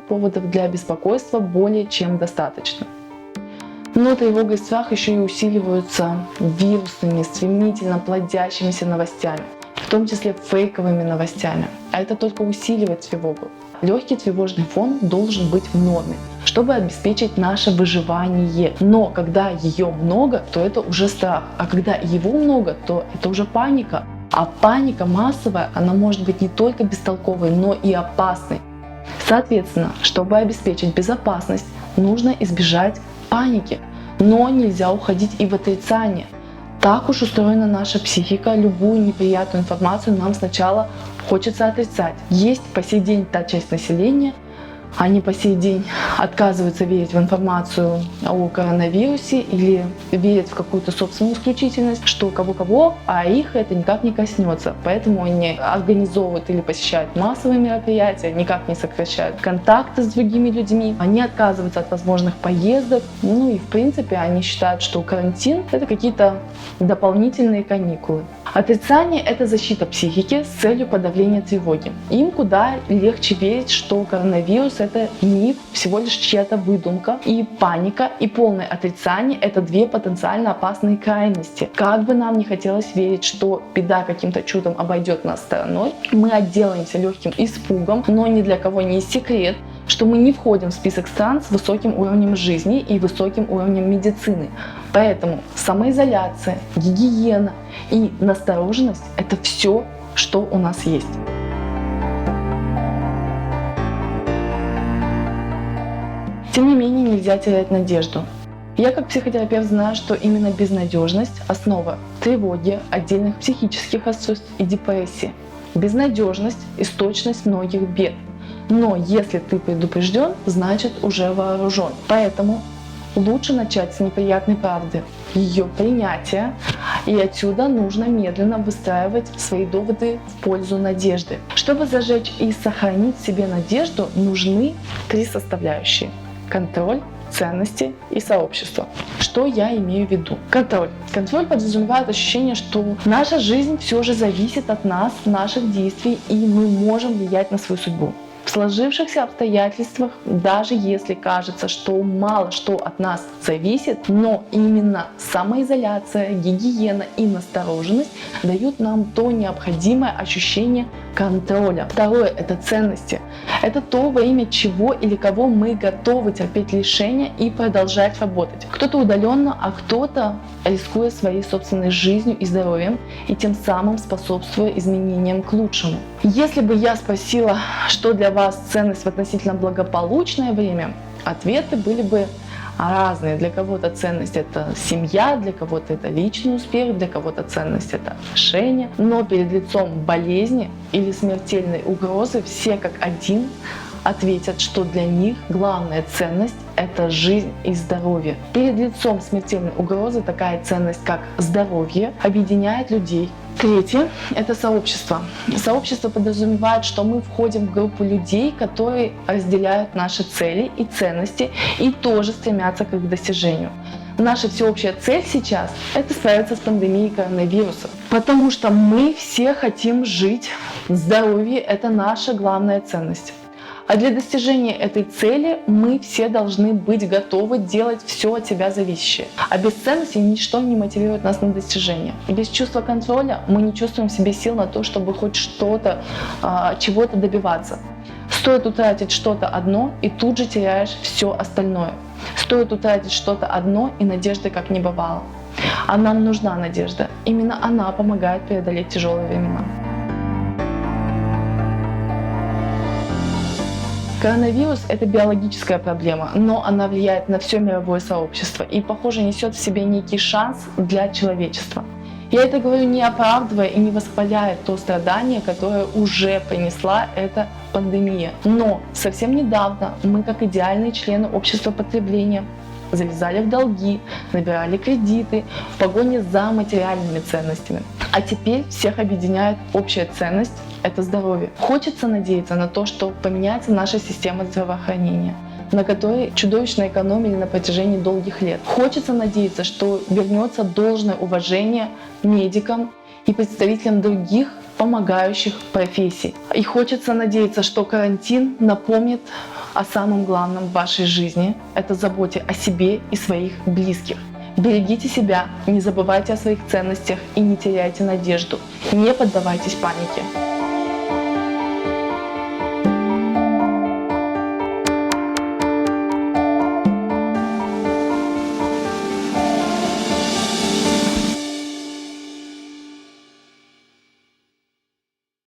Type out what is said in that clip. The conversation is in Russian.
поводов для беспокойства более чем достаточно. Но тревога и страх еще и усиливаются вирусными, стремительно плодящимися новостями, в том числе фейковыми новостями. А это только усиливает тревогу. Легкий тревожный фон должен быть в норме, чтобы обеспечить наше выживание. Но когда ее много, то это уже страх. А когда его много, то это уже паника. А паника массовая, она может быть не только бестолковой, но и опасной. Соответственно, чтобы обеспечить безопасность, нужно избежать паники. Но нельзя уходить и в отрицание. Так уж устроена наша психика, любую неприятную информацию нам сначала хочется отрицать. Есть по сей день та часть населения, они по сей день отказываются верить в информацию о коронавирусе или верят в какую-то собственную исключительность, что кого-кого, а их это никак не коснется. Поэтому они организовывают или посещают массовые мероприятия, никак не сокращают контакты с другими людьми, они отказываются от возможных поездок. Ну и в принципе они считают, что карантин — это какие-то дополнительные каникулы. Отрицание — это защита психики с целью подавления тревоги. Им куда легче верить, что коронавирус — это миф, всего лишь чья-то выдумка. И паника, и полное отрицание — это две потенциально опасные крайности. Как бы нам не хотелось верить, что беда каким-то чудом обойдет нас стороной, мы отделаемся легким испугом, но ни для кого не секрет, что мы не входим в список стран с высоким уровнем жизни и высоким уровнем медицины. Поэтому самоизоляция, гигиена и настороженность — это все, что у нас есть. Тем не менее, нельзя терять надежду. Я как психотерапевт знаю, что именно безнадежность – основа тревоги, отдельных психических расстройств и депрессии. Безнадежность – источник многих бед. Но если ты предупрежден, значит уже вооружен. Поэтому лучше начать с неприятной правды, ее принятия, и отсюда нужно медленно выстраивать свои доводы в пользу надежды. Чтобы зажечь и сохранить в себе надежду, нужны три составляющие: контроль, ценности и сообщество. Что я имею в виду? Контроль. Контроль подразумевает ощущение, что наша жизнь все же зависит от нас, наших действий, и мы можем влиять на свою судьбу. В сложившихся обстоятельствах, даже если кажется, что мало что от нас зависит, но именно самоизоляция, гигиена и настороженность дают нам то необходимое ощущение контроля. Второе — это ценности. Это то, во имя чего или кого мы готовы терпеть лишения и продолжать работать. Кто-то удаленно, а кто-то рискуя своей собственной жизнью и здоровьем, и тем самым способствуя изменениям к лучшему. Если бы я спросила, что для вас ценность в относительно благополучное время, ответы были бы разные. Для кого-то ценность — это семья, для кого-то это личный успех, для кого-то ценность — это отношения. Но перед лицом болезни или смертельной угрозы все как один ответят, что для них главная ценность — это жизнь и здоровье. Перед лицом смертельной угрозы такая ценность, как здоровье, объединяет людей. Третье — это сообщество. Сообщество подразумевает, что мы входим в группу людей, которые разделяют наши цели и ценности и тоже стремятся к их достижению. Наша всеобщая цель сейчас — это справиться с пандемией коронавируса, потому что мы все хотим жить. Здоровье — это наша главная ценность. А для достижения этой цели мы все должны быть готовы делать все от себя зависящее. А без ценностей ничто не мотивирует нас на достижение. Без чувства контроля мы не чувствуем в себе сил на то, чтобы хоть что-то, чего-то добиваться. Стоит утратить что-то одно, и тут же теряешь все остальное. Стоит утратить что-то одно, и надежды как не бывало. А нам нужна надежда. Именно она помогает преодолеть тяжелые времена. Коронавирус — это биологическая проблема, но она влияет на все мировое сообщество и, похоже, несет в себе некий шанс для человечества. Я это говорю не оправдывая и не восхваляя то страдание, которое уже принесла эта пандемия. Но совсем недавно мы, как идеальные члены общества потребления, залезали в долги, набирали кредиты в погоне за материальными ценностями. А теперь всех объединяет общая ценность — это здоровье. Хочется надеяться на то, что поменяется наша система здравоохранения, на которой чудовищно экономили на протяжении долгих лет. Хочется надеяться, что вернется должное уважение медикам и представителям других помогающих профессий. И хочется надеяться, что карантин напомнит о самом главном в вашей жизни – это заботе о себе и своих близких. Берегите себя, не забывайте о своих ценностях и не теряйте надежду. Не поддавайтесь панике.